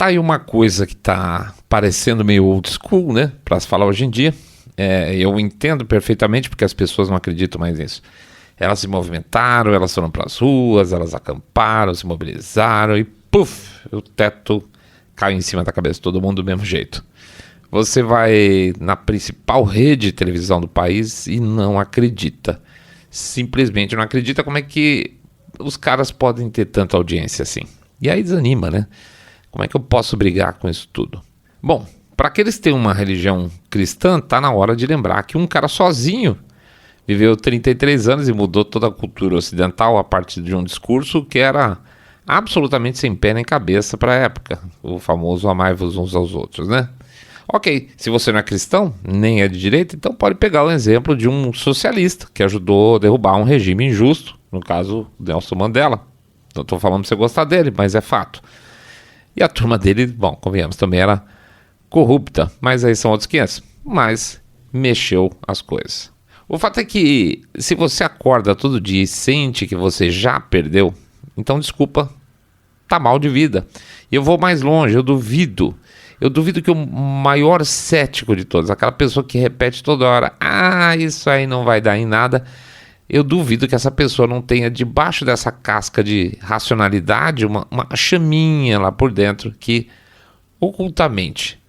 Tá aí uma coisa que tá parecendo meio old school, né? Pra se falar hoje em dia. Eu entendo perfeitamente porque as pessoas não acreditam mais nisso. Elas se movimentaram, elas foram para as ruas, elas acamparam, se mobilizaram e puf, o teto caiu em cima da cabeça de todo mundo do mesmo jeito. Você vai na principal rede de televisão do país e não acredita. Simplesmente não acredita como é que os caras podem ter tanta audiência assim. E aí desanima, né? Como é que eu posso brigar com isso tudo? Bom, para aqueles que têm uma religião cristã, tá na hora de lembrar que um cara sozinho viveu 33 anos e mudou toda a cultura ocidental a partir de um discurso que era absolutamente sem pé nem cabeça para a época. O famoso amai-vos uns aos outros, né? Ok, se você não é cristão, nem é de direita, então pode pegar o exemplo de um socialista que ajudou a derrubar um regime injusto, no caso, Nelson Mandela. Não estou falando para você gostar dele, mas é fato. E a turma dele, bom, convenhamos, também era corrupta, mas aí são outros 500. Mas mexeu as coisas. O fato é que se você acorda todo dia e sente que você já perdeu, então desculpa, tá mal de vida. E eu vou mais longe, eu duvido que o maior cético de todos, aquela pessoa que repete toda hora, isso aí não vai dar em nada, eu duvido que essa pessoa não tenha debaixo dessa casca de racionalidade uma chaminha lá por dentro que ocultamente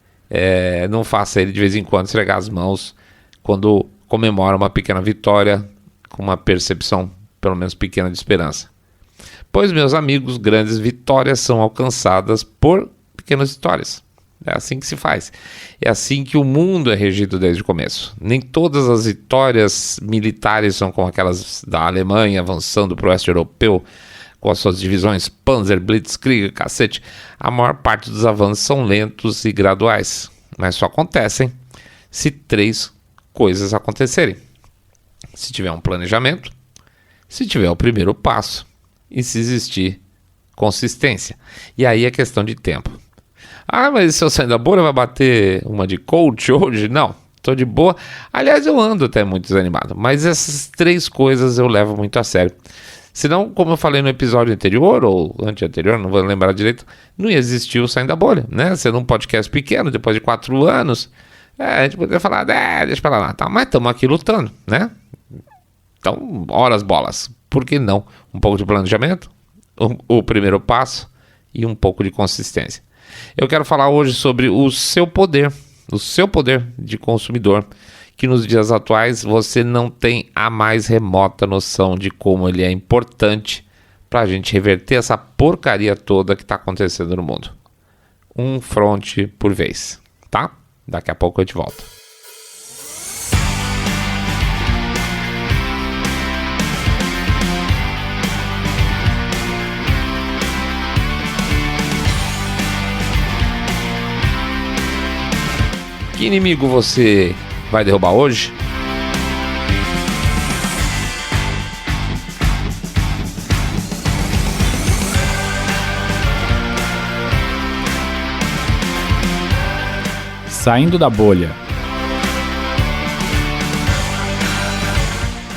não faça ele de vez em quando esfregar as mãos quando comemora uma pequena vitória com uma percepção pelo menos pequena de esperança. Pois, meus amigos, grandes vitórias são alcançadas por pequenas vitórias. É assim que se faz. É assim que o mundo é regido desde o começo. Nem todas as vitórias militares são como aquelas da Alemanha avançando para o oeste europeu com as suas divisões Panzer, Blitzkrieg, cacete. A maior parte dos avanços são lentos e graduais, mas só acontecem se 3 coisas acontecerem. Se tiver um planejamento, se tiver o primeiro passo e se existir consistência. E aí é questão de tempo. Mas se eu sair da bolha vai bater uma de coach hoje? Não, tô de boa. Aliás, eu ando até muito desanimado, mas essas 3 coisas eu levo muito a sério. Senão, como eu falei no episódio anterior ou anterior, não vou lembrar direito, não ia existir o Saindo da Bolha, né? Sendo um podcast pequeno, depois de 4 anos, a gente poderia falar, deixa pra lá, tá? Mas estamos aqui lutando, né? Então, horas bolas. Por que não? Um pouco de planejamento, o primeiro passo e um pouco de consistência. Eu quero falar hoje sobre o seu poder de consumidor, que nos dias atuais você não tem a mais remota noção de como ele é importante para a gente reverter essa porcaria toda que está acontecendo no mundo. Um fronte por vez, tá? Daqui a pouco eu te volto. Que inimigo você vai derrubar hoje? Saindo da bolha.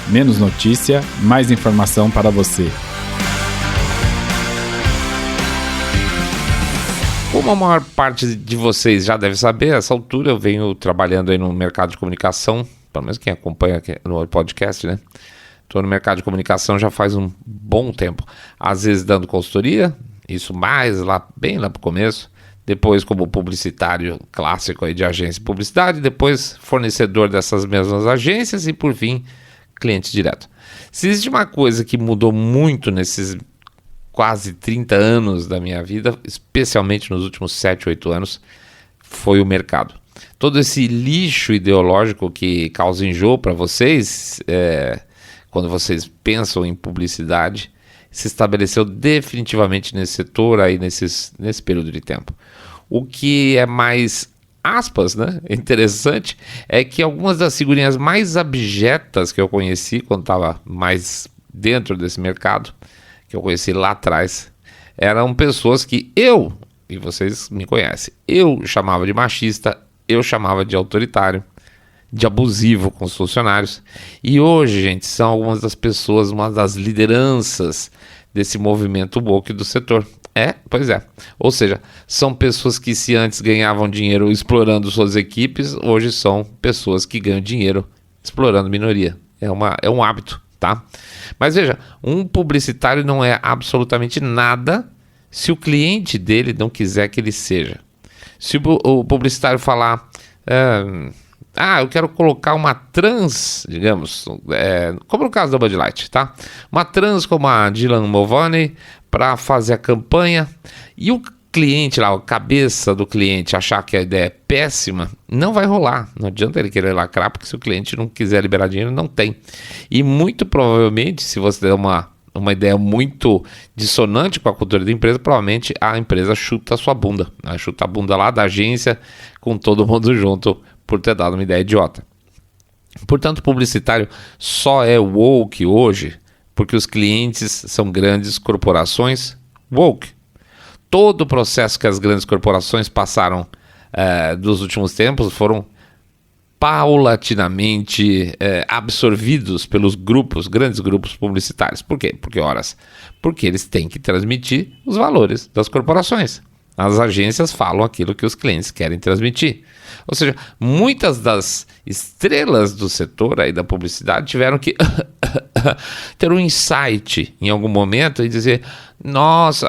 Menos notícia, mais informação para você. Como a maior parte de vocês já deve saber, a essa altura eu venho trabalhando aí no mercado de comunicação, pelo menos quem acompanha aqui no podcast, né? Estou no mercado de comunicação já faz um bom tempo. Às vezes dando consultoria, isso mais lá, bem lá pro começo. Depois como publicitário clássico aí de agência de publicidade. Depois fornecedor dessas mesmas agências e por fim, cliente direto. Se existe uma coisa que mudou muito nesses quase 30 anos da minha vida, especialmente nos últimos 7, 8 anos, foi o mercado. Todo esse lixo ideológico que causa enjoo para vocês, quando vocês pensam em publicidade, se estabeleceu definitivamente nesse setor aí nesse período de tempo. O que é mais, aspas, né, interessante, é que algumas das figurinhas mais abjetas que eu conheci quando estava mais dentro desse mercado, que eu conheci lá atrás, eram pessoas que e vocês me conhecem, eu chamava de machista, eu chamava de autoritário, de abusivo com os funcionários. E hoje, gente, são algumas das pessoas, uma das lideranças desse movimento woke do setor. Pois é. Ou seja, são pessoas que se antes ganhavam dinheiro explorando suas equipes, hoje são pessoas que ganham dinheiro explorando minoria. É um hábito, tá? Mas veja, um publicitário não é absolutamente nada se o cliente dele não quiser que ele seja. Se o publicitário falar... eu quero colocar uma trans, digamos, como no caso da Bud Light, tá? Uma trans como a Dylan Mulvaney para fazer a campanha, e o cliente lá, a cabeça do cliente achar que a ideia é péssima, não vai rolar. Não adianta ele querer lacrar, porque se o cliente não quiser liberar dinheiro, não tem. E muito provavelmente, se você der uma ideia muito dissonante com a cultura da empresa, provavelmente a empresa chuta a sua bunda. Ela chuta a bunda lá da agência com todo mundo junto por ter dado uma ideia idiota. Portanto, o publicitário só é woke hoje porque os clientes são grandes corporações woke. Todo o processo que as grandes corporações passaram dos últimos tempos foram paulatinamente absorvidos pelos grandes grupos publicitários. Por quê? Porque eles têm que transmitir os valores das corporações. As agências falam aquilo que os clientes querem transmitir. Ou seja, muitas das estrelas do setor aí da publicidade tiveram que ter um insight em algum momento e dizer: nossa,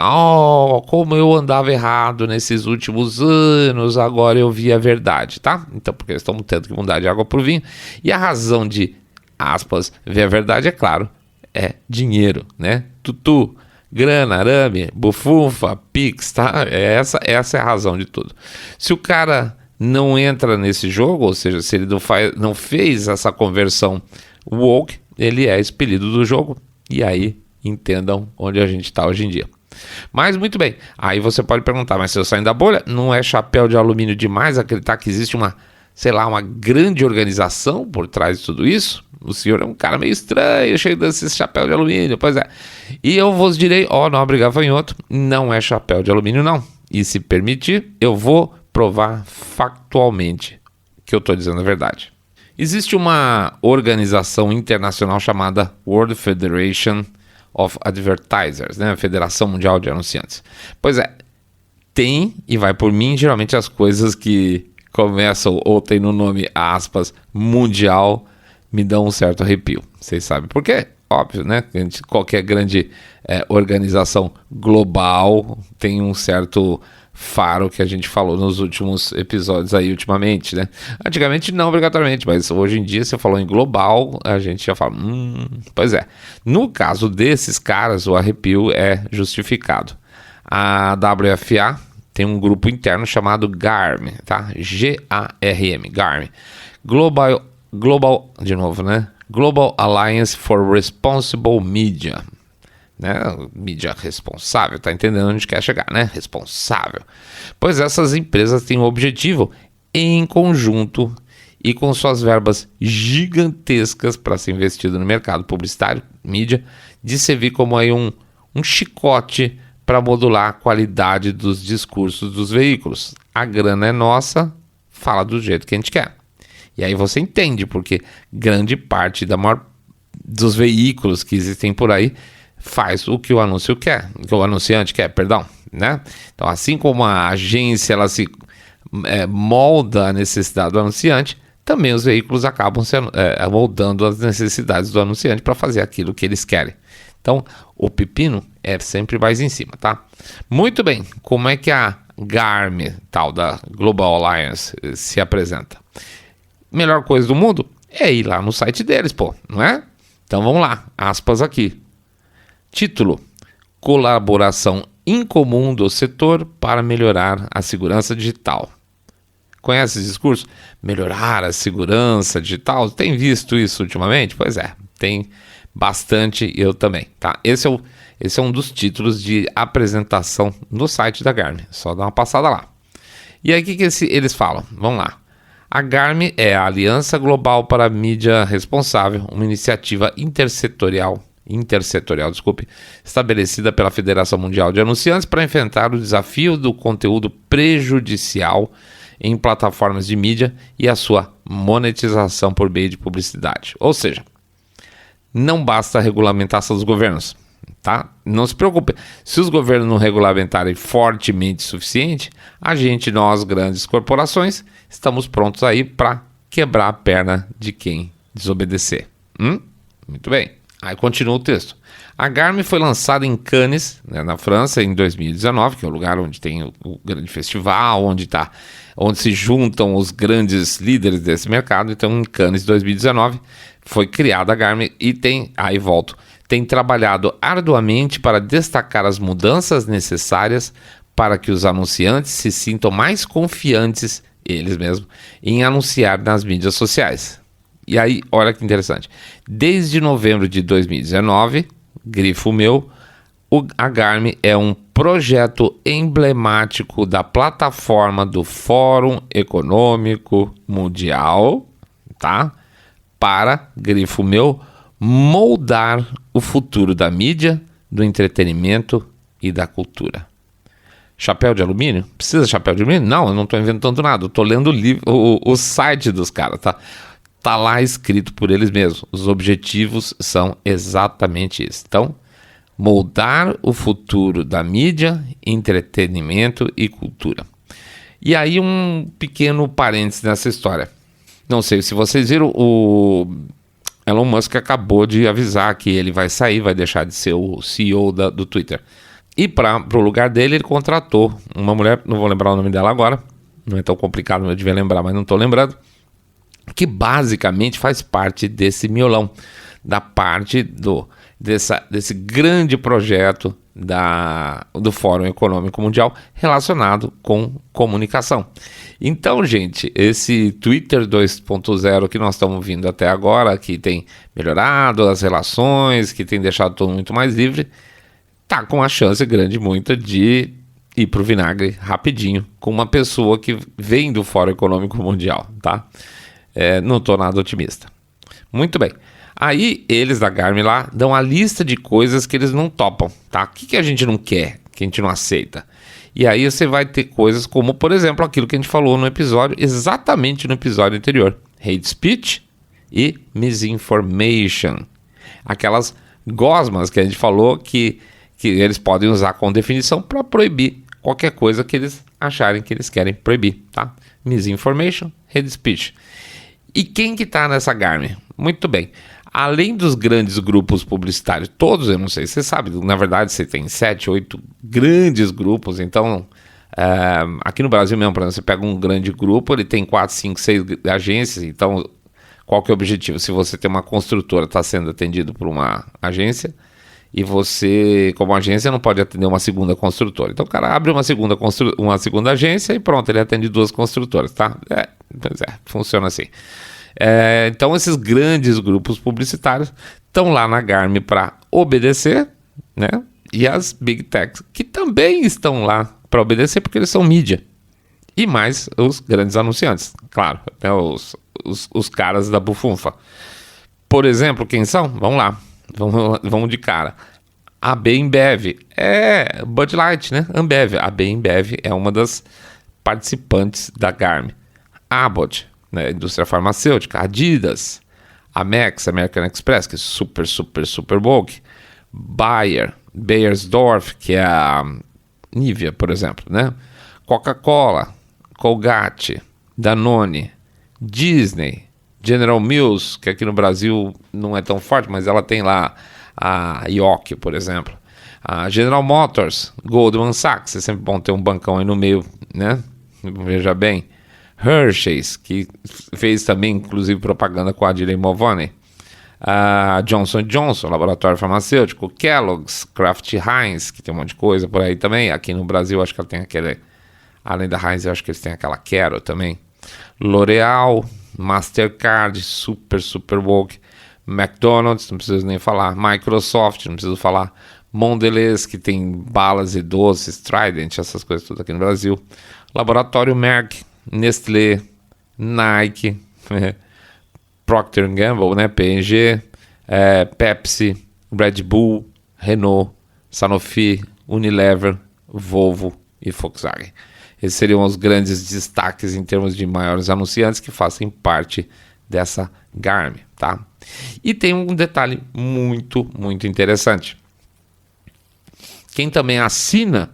como eu andava errado nesses últimos anos, agora eu vi a verdade, tá? Então, porque eles estão tendo que mudar de água para o vinho. E a razão de, aspas, ver a verdade, é claro, é dinheiro, né? Tutu, grana, arame, bufunfa, pix, tá? Essa é a razão de tudo. Se o cara não entra nesse jogo, ou seja, se ele não fez essa conversão woke, ele é expelido do jogo. E aí, entendam onde a gente está hoje em dia. Mas muito bem, aí você pode perguntar, mas se eu sair da bolha, não é chapéu de alumínio demais acreditar que existe uma grande organização por trás de tudo isso? O senhor é um cara meio estranho, cheio desses chapéu de alumínio, pois é. E eu vos direi, nobre gafanhoto, não é chapéu de alumínio não. E se permitir, eu vou provar factualmente que eu estou dizendo a verdade. Existe uma organização internacional chamada World Federation of Advertisers, né? Federação Mundial de Anunciantes. Pois é, tem e vai por mim geralmente as coisas que começam ou tem no nome, aspas, mundial, me dão um certo arrepio. Vocês sabem por quê? Óbvio, né? Qualquer grande organização global tem um certo faro que a gente falou nos últimos episódios aí ultimamente, né? Antigamente não obrigatoriamente, mas hoje em dia você falou em global, a gente já fala, pois é. No caso desses caras, o arrepio é justificado. A WFA tem um grupo interno chamado GARM, tá? G-A-R-M, GARM. Global, de novo, né? Global Alliance for Responsible Media. Né? Mídia responsável, tá entendendo onde quer chegar, né? Responsável. Pois essas empresas têm o objetivo, em conjunto e com suas verbas gigantescas para ser investido no mercado publicitário, mídia, de servir como aí um chicote para modular a qualidade dos discursos dos veículos. A grana é nossa, fala do jeito que a gente quer. E aí você entende porque grande parte dos veículos que existem por aí faz o que o anunciante quer, né? Então, assim como a agência ela se molda a necessidade do anunciante, também os veículos acabam moldando as necessidades do anunciante para fazer aquilo que eles querem. Então, o pepino é sempre mais em cima, tá? Muito bem, como é que a GARM, tal da Global Alliance, se apresenta? Melhor coisa do mundo é ir lá no site deles, não é? Então, vamos lá, aspas aqui. Título: Colaboração incomum do setor para melhorar a segurança digital. Conhece esse discurso? Melhorar a segurança digital? Tem visto isso ultimamente? Pois é, tem bastante, eu também, tá? Esse é um dos títulos de apresentação no site da GARM, só dá uma passada lá. E aí o que eles falam? Vamos lá. A GARM é a Aliança Global para a Mídia Responsável, uma iniciativa intersetorial, estabelecida pela Federação Mundial de Anunciantes para enfrentar o desafio do conteúdo prejudicial em plataformas de mídia e a sua monetização por meio de publicidade. Ou seja, não basta a regulamentação dos governos, tá? Não se preocupe. Se os governos não regulamentarem fortemente o suficiente, nós, grandes corporações, estamos prontos aí para quebrar a perna de quem desobedecer. Muito bem. Aí continua o texto. A Garmin foi lançada em Cannes, né, na França, em 2019, que é o lugar onde tem o grande festival, onde se juntam os grandes líderes desse mercado. Então, em Cannes 2019, foi criada a Garmin e tem trabalhado arduamente para destacar as mudanças necessárias para que os anunciantes se sintam mais confiantes, eles mesmos, em anunciar nas mídias sociais. E aí, olha que interessante. Desde novembro de 2019, grifo meu, a Garmin é um projeto emblemático da plataforma do Fórum Econômico Mundial, tá? Para, grifo meu, moldar o futuro da mídia, do entretenimento e da cultura. Chapéu de alumínio? Precisa de chapéu de alumínio? Não, eu não estou inventando nada. Estou lendo o site dos caras, tá? Tá lá escrito por eles mesmos. Os objetivos são exatamente isso. Então, moldar o futuro da mídia, entretenimento e cultura. E aí um pequeno parênteses nessa história. Não sei se vocês viram, o Elon Musk acabou de avisar que ele vai sair, vai deixar de ser o CEO do Twitter. E para o lugar dele, ele contratou uma mulher, não vou lembrar o nome dela agora, não é tão complicado, eu devia lembrar, mas não estou lembrando, que basicamente faz parte desse miolão, da parte desse grande projeto do Fórum Econômico Mundial relacionado com comunicação. Então, gente, esse Twitter 2.0 que nós estamos vindo até agora, que tem melhorado as relações, que tem deixado todo muito mais livre, tá com uma chance grande muita de ir pro vinagre rapidinho com uma pessoa que vem do Fórum Econômico Mundial, tá? Não estou nada otimista. Muito bem. Aí eles da Garmin lá dão a lista de coisas que eles não topam, tá? O que a gente não quer, que a gente não aceita? E aí você vai ter coisas como, por exemplo, aquilo que a gente falou no episódio, exatamente no episódio anterior. Hate speech e misinformation. Aquelas gosmas que a gente falou que eles podem usar como definição para proibir qualquer coisa que eles acharem que eles querem proibir, tá? Misinformation, hate speech. E quem que tá nessa Garmin? Muito bem. Além dos grandes grupos publicitários, todos, eu não sei, você sabe, na verdade você tem 7, 8 grandes grupos, então aqui no Brasil mesmo, por exemplo, você pega um grande grupo, ele tem 4, 5, 6 agências, então qual que é o objetivo? Se você tem uma construtora, está sendo atendido por uma agência, e você, como agência, não pode atender uma segunda construtora. Então o cara abre uma segunda agência e pronto, ele atende 2 construtoras, tá? Funciona assim. Então esses grandes grupos publicitários estão lá na Garmin para obedecer, né? E as Big Techs, que também estão lá para obedecer porque eles são mídia. E mais os grandes anunciantes, claro, né? Os caras da bufunfa. Por exemplo, quem são? Vamos lá. Vamos de cara. A Ambev Bud Light, né? Ambev. A Ambev é uma das participantes da Garmin. Abbott, né? Indústria farmacêutica. Adidas. Amex, American Express, que é super woke. Bayer, Beiersdorf, que é a Nivea, por exemplo, né? Coca-Cola, Colgate, Danone, Disney, General Mills, que aqui no Brasil não é tão forte, mas ela tem lá a Yoki, por exemplo. A General Motors, Goldman Sachs, é sempre bom ter um bancão aí no meio, né? Veja bem. Hershey's, que fez também, inclusive, propaganda com a Adilei Movone. A Johnson & Johnson, laboratório farmacêutico. Kellogg's, Kraft Heinz, que tem um monte de coisa por aí também. Aqui no Brasil, acho que ela tem aquele... Além da Heinz, eu acho que eles têm aquela Quero também. L'Oreal, Mastercard, super woke. McDonald's, não preciso nem falar. Microsoft, não preciso falar. Mondelez, que tem balas e doces. Trident, essas coisas tudo aqui no Brasil. Laboratório Merck, Nestlé, Nike, Procter & Gamble, né? P&G, Pepsi, Red Bull, Renault, Sanofi, Unilever, Volvo e Volkswagen. Esses seriam os grandes destaques em termos de maiores anunciantes que fazem parte dessa Garmin, tá? E tem um detalhe muito interessante. Quem também assina,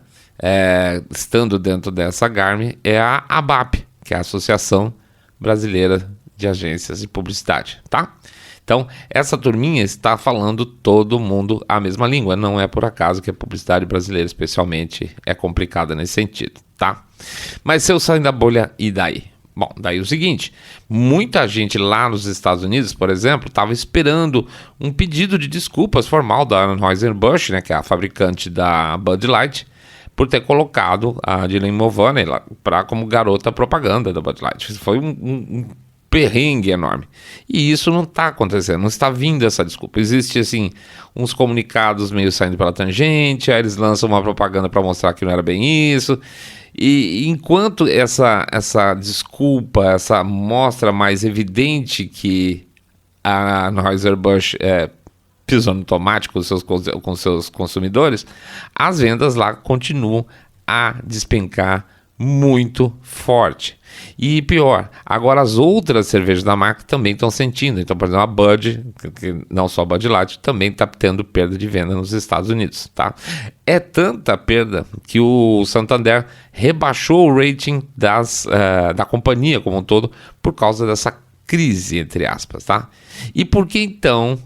estando dentro dessa Garmin, é a ABAP, que é a Associação Brasileira de Agências de Publicidade, tá? Então, essa turminha está falando todo mundo a mesma língua. Não é por acaso que a publicidade brasileira, especialmente, é complicada nesse sentido, tá? Mas se eu sair da bolha, e daí? Bom, daí o seguinte, muita gente lá nos Estados Unidos, por exemplo, estava esperando um pedido de desculpas formal da Anheuser-Busch, né, que é a fabricante da Bud Light, por ter colocado a Dylan Mulvaney como garota propaganda da Bud Light. Foi um perrengue enorme. E isso não está acontecendo, não está vindo essa desculpa. Existe, assim, uns comunicados meio saindo pela tangente, aí eles lançam uma propaganda para mostrar que não era bem isso. E enquanto essa desculpa, essa mostra mais evidente que a Anheuser-Busch pisou no tomate com seus consumidores, as vendas lá continuam a despencar muito forte. E pior, agora as outras cervejas da marca também estão sentindo. Então, por exemplo, a Bud, que não só a Bud Light, também está tendo perda de venda nos Estados Unidos, tá? É tanta perda que o Santander rebaixou o rating da companhia como um todo por causa dessa crise, entre aspas, tá? E por que então,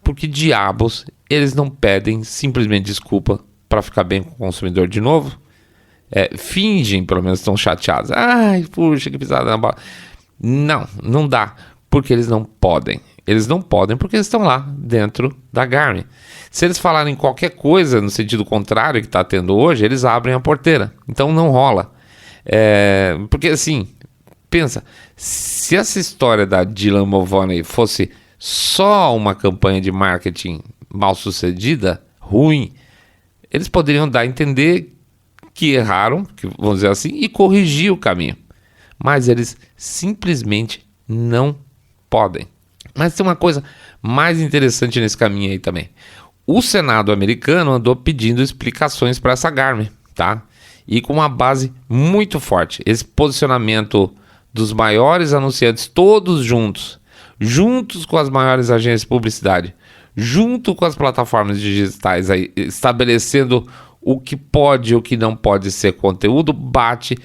por que diabos eles não pedem simplesmente desculpa para ficar bem com o consumidor de novo? Fingem, pelo menos, estão chateados. Ai, puxa, que pisada na bola. Não dá, porque eles não podem. Eles não podem porque eles estão lá dentro da Garmin. Se eles falarem qualquer coisa no sentido contrário que está tendo hoje, eles abrem a porteira. Então não rola. Porque assim, pensa, se essa história da Dylan Mulvaney fosse só uma campanha de marketing mal sucedida, ruim, eles poderiam dar a entender que erraram, vamos dizer assim, e corrigir o caminho. Mas eles simplesmente não podem. Mas tem uma coisa mais interessante nesse caminho aí também. O Senado americano andou pedindo explicações para essa Garmin, tá? E com uma base muito forte. Esse posicionamento dos maiores anunciantes, todos juntos com as maiores agências de publicidade, junto com as plataformas digitais aí, estabelecendo o que pode e o que não pode ser conteúdo, bate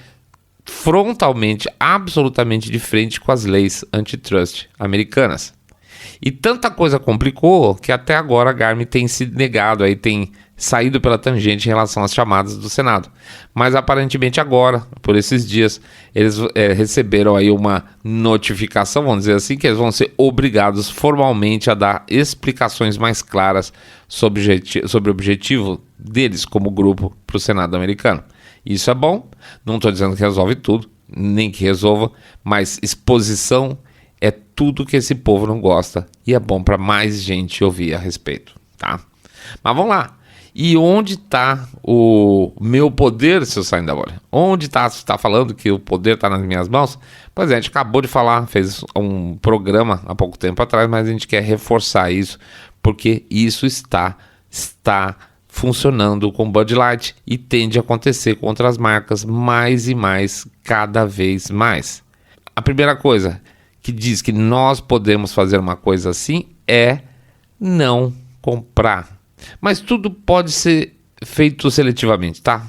frontalmente, absolutamente de frente com as leis antitrust americanas. E tanta coisa complicou que até agora a Garmin tem se negado, aí tem saído pela tangente em relação às chamadas do Senado. Mas aparentemente agora, por esses dias, eles receberam aí uma notificação, vamos dizer assim, que eles vão ser obrigados formalmente a dar explicações mais claras sobre o objetivo deles como grupo para o Senado americano. Isso é bom, não estou dizendo que resolve tudo, nem que resolva, mas exposição é tudo que esse povo não gosta e é bom para mais gente ouvir a respeito, tá? Mas vamos lá. E onde está o meu poder, seu saindo da bolha? Onde está falando que o poder está nas minhas mãos? Pois é, a gente acabou de falar, fez um programa há pouco tempo atrás, mas a gente quer reforçar isso, porque isso está funcionando com Bud Light e tende a acontecer com outras marcas mais e mais, cada vez mais. A primeira coisa que diz que nós podemos fazer uma coisa assim é não comprar. Mas tudo pode ser feito seletivamente, tá?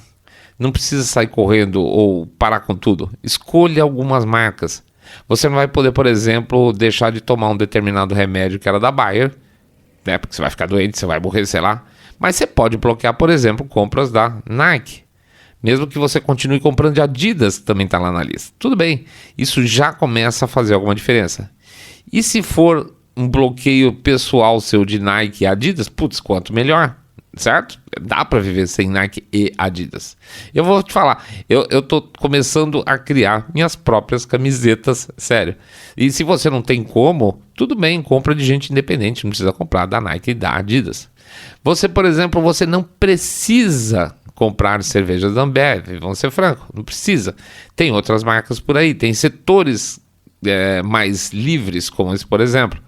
Não precisa sair correndo ou parar com tudo. Escolha algumas marcas. Você não vai poder, por exemplo, deixar de tomar um determinado remédio que era da Bayer, né? Porque você vai ficar doente, você vai morrer, sei lá. Mas você pode bloquear, por exemplo, compras da Nike. Mesmo que você continue comprando de Adidas, que também está lá na lista. Tudo bem, isso já começa a fazer alguma diferença. E se for um bloqueio pessoal seu de Nike e Adidas, putz, quanto melhor, certo? Dá para viver sem Nike e Adidas. Eu vou te falar, eu tô começando a criar minhas próprias camisetas, sério. E se você não tem como, tudo bem, compra de gente independente, não precisa comprar da Nike e da Adidas. Você, por exemplo, você não precisa comprar cervejas da Ambev, vamos ser francos, não precisa. Tem outras marcas por aí, tem setores mais livres, como esse, por exemplo.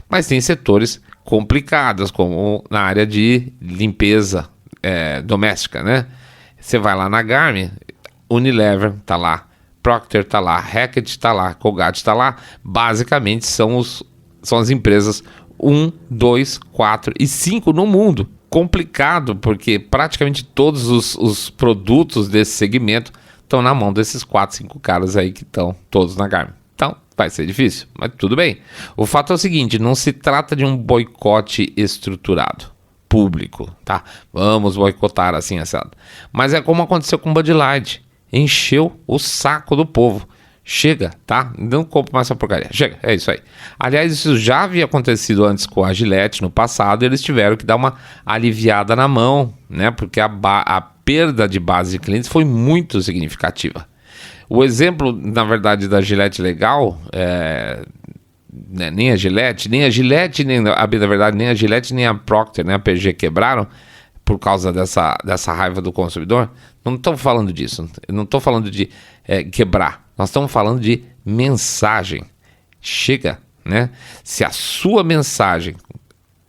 Mas tem setores complicados, como na área de limpeza doméstica, né? Você vai lá na Garmin, Unilever está lá, Procter está lá, Hackett está lá, Colgate está lá. Basicamente são as empresas 1, 2, 4 e 5 no mundo complicado, porque praticamente todos os produtos desse segmento estão na mão desses 4, 5 caras aí que estão todos na Garmin. Então, vai ser difícil, mas tudo bem. O fato é o seguinte, não se trata de um boicote estruturado, público, tá? Vamos boicotar assim, assado. Mas é como aconteceu com o Bud Light. Encheu o saco do povo. Chega, tá? Não compro mais essa porcaria. Chega, é isso aí. Aliás, isso já havia acontecido antes com a Gillette no passado. Eles tiveram que dar uma aliviada na mão, né? Porque a perda de base de clientes foi muito significativa. O exemplo, na verdade, da Gillette legal, né, nem a Gillette, nem a Gillette, nem a Procter, nem a PG quebraram por causa dessa raiva do consumidor. Não estou falando disso. Não estou falando de quebrar. Nós estamos falando de mensagem. Chega, né? Se a sua mensagem,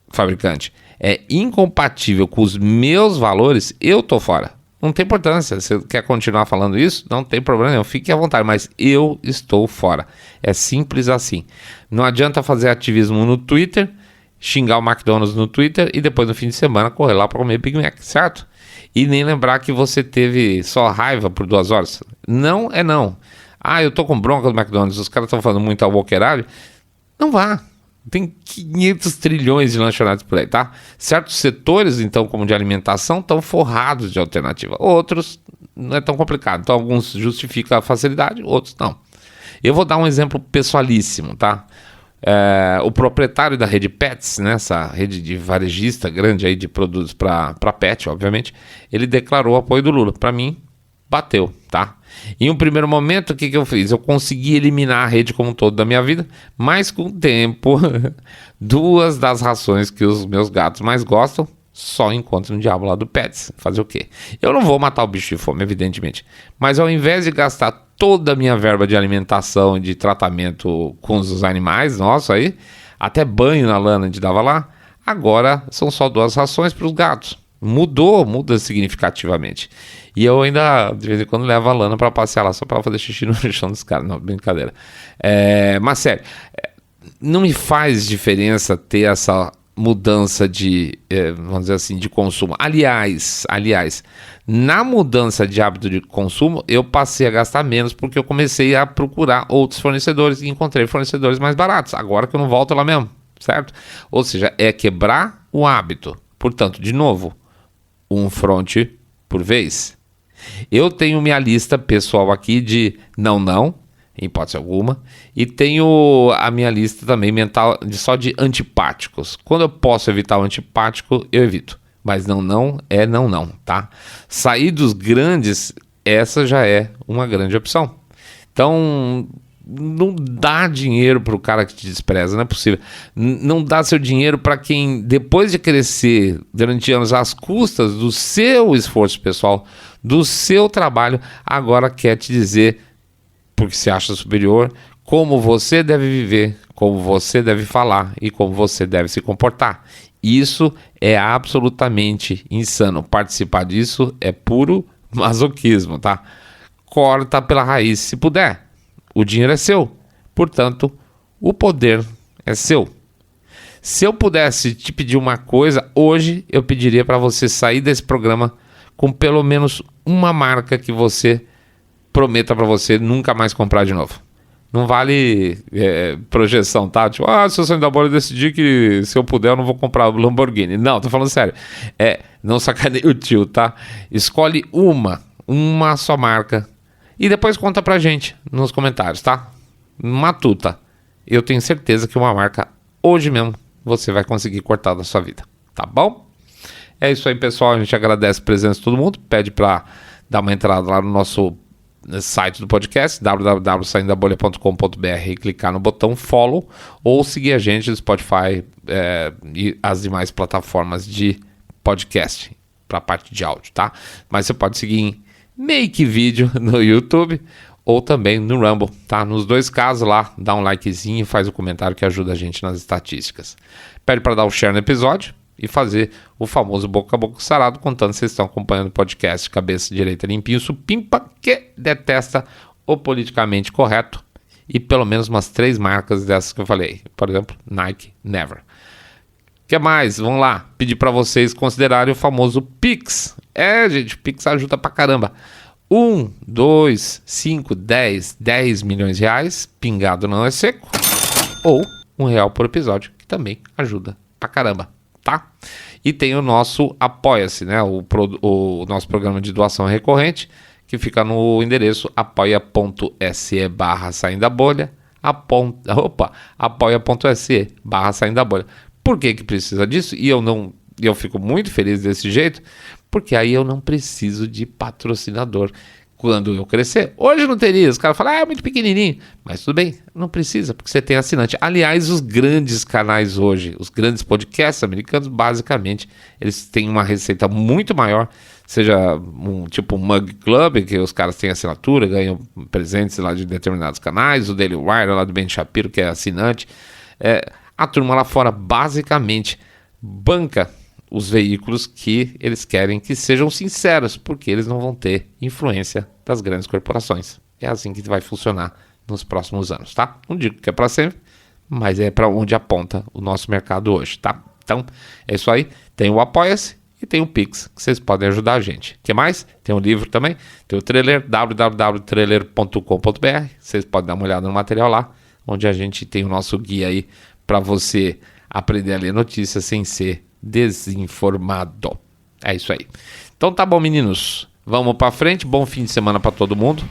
fabricante, é incompatível com os meus valores, eu tô fora. Não tem importância. Se você quer continuar falando isso, não tem problema nenhum. Fique à vontade, mas eu estou fora. É simples assim. Não adianta fazer ativismo no Twitter, xingar o McDonald's no Twitter e depois no fim de semana correr lá para comer Big Mac, certo? E nem lembrar que você teve só raiva por 2 horas. Não é não. Ah, eu tô com bronca do McDonald's, os caras estão falando muito alboqueiragem. Não vá. Tem 500 trilhões de lanchonetes por aí, tá? Certos setores, então, como de alimentação, estão forrados de alternativa. Outros não é tão complicado. Então, alguns justificam a facilidade, outros não. Eu vou dar um exemplo pessoalíssimo, tá? O proprietário da rede Pets, né, essa rede de varejista grande aí de produtos para pet, obviamente, ele declarou apoio do Lula. Para mim, bateu, tá? Em um primeiro momento, o que eu fiz? Eu consegui eliminar a rede como um todo da minha vida, mas com o tempo, 2 das rações que os meus gatos mais gostam só encontram no diabo lá do Pets. Fazer o quê? Eu não vou matar o bicho de fome, evidentemente, mas ao invés de gastar toda a minha verba de alimentação e de tratamento com os animais, nossa, aí, até banho na lana a gente dava lá, agora são só 2 rações para os gatos. Muda significativamente. E eu ainda, de vez em quando, levo a lana para passear lá, só para fazer xixi no chão dos caras. Não, brincadeira. Mas sério, não me faz diferença ter essa mudança de, vamos dizer assim, de consumo. Aliás, na mudança de hábito de consumo, eu passei a gastar menos porque eu comecei a procurar outros fornecedores e encontrei fornecedores mais baratos. Agora que eu não volto lá mesmo, certo? Ou seja, é quebrar o hábito. Portanto, de novo, um front por vez. Eu tenho minha lista pessoal aqui de não, em hipótese alguma, e tenho a minha lista também mental só de antipáticos. Quando eu posso evitar o antipático, eu evito. Mas não é não, tá? Sair dos grandes, essa já é uma grande opção. Então, não dá dinheiro para o cara que te despreza, não é possível. Não dá seu dinheiro para quem, depois de crescer durante anos às custas do seu esforço pessoal, do seu trabalho, agora quer te dizer, porque se acha superior, como você deve viver, como você deve falar e como você deve se comportar. Isso é absolutamente insano. Participar disso é puro masoquismo, tá? Corta pela raiz se puder. O dinheiro é seu, portanto, o poder é seu. Se eu pudesse te pedir uma coisa, hoje eu pediria para você sair desse programa com pelo menos uma marca que você prometa para você nunca mais comprar de novo. Não vale projeção, tá? Tipo, se eu sair da bolha, eu decidi que se eu puder eu não vou comprar o Lamborghini. Não, tô falando sério. Não sacaneie o tio, tá? Escolhe uma só marca. E depois conta pra gente nos comentários, tá? Matuta. Eu tenho certeza que uma marca, hoje mesmo, você vai conseguir cortar da sua vida. Tá bom? É isso aí, pessoal. A gente agradece a presença de todo mundo. Pede pra dar uma entrada lá no nosso site do podcast, www.saindabolha.com.br, e clicar no botão follow ou seguir a gente no Spotify e as demais plataformas de podcast para a parte de áudio, tá? Mas você pode seguir em Make Vídeo no YouTube ou também no Rumble, tá? Nos 2 casos lá, dá um likezinho e faz o comentário que ajuda a gente nas estatísticas. Pede para dar um share no episódio e fazer o famoso boca a boca sarado, contando se vocês estão acompanhando o podcast Cabeça Direita Limpinho Supimpa, que detesta o politicamente correto, e pelo menos umas 3 marcas dessas que eu falei. Por exemplo, Nike, never. que mais? Vamos lá, pedir para vocês considerarem o famoso Pix. Gente, o Pix ajuda pra caramba. 1, 2, 5, 10 milhões de reais, pingado não é seco. Ou R$1 por episódio, que também ajuda pra caramba, tá? E tem o nosso Apoia-se, né? O nosso programa de doação recorrente, que fica no endereço apoia.se/saindo da bolha. Apoia.se/saindo da bolha. Por que precisa disso? E eu fico muito feliz desse jeito, porque aí eu não preciso de patrocinador quando eu crescer. Hoje não teria, os caras falam, é muito pequenininho, mas tudo bem, não precisa, porque você tem assinante. Aliás, os grandes canais hoje, os grandes podcasts americanos, basicamente, eles têm uma receita muito maior, seja tipo um Mug Club, que os caras têm assinatura, ganham presentes lá de determinados canais, o Daily Wire lá do Ben Shapiro, que é assinante. A turma lá fora basicamente banca os veículos que eles querem que sejam sinceros, porque eles não vão ter influência das grandes corporações. É assim que vai funcionar nos próximos anos, tá? Não digo que é para sempre, mas é para onde aponta o nosso mercado hoje, tá? Então, é isso aí. Tem o Apoia-se e tem o Pix, que vocês podem ajudar a gente. O que mais? Tem o livro também, tem o trailer, www.trailer.com.br. Vocês podem dar uma olhada no material lá, onde a gente tem o nosso guia aí para você aprender a ler notícias sem ser desinformado. É isso aí. Então tá bom, meninos. Vamos pra frente. Bom fim de semana pra todo mundo.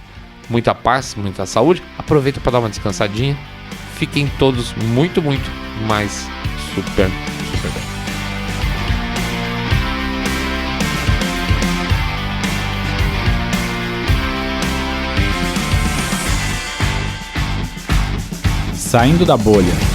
Muita paz, muita saúde. Aproveita para dar uma descansadinha. Fiquem todos muito, mais super bem. Saindo da bolha.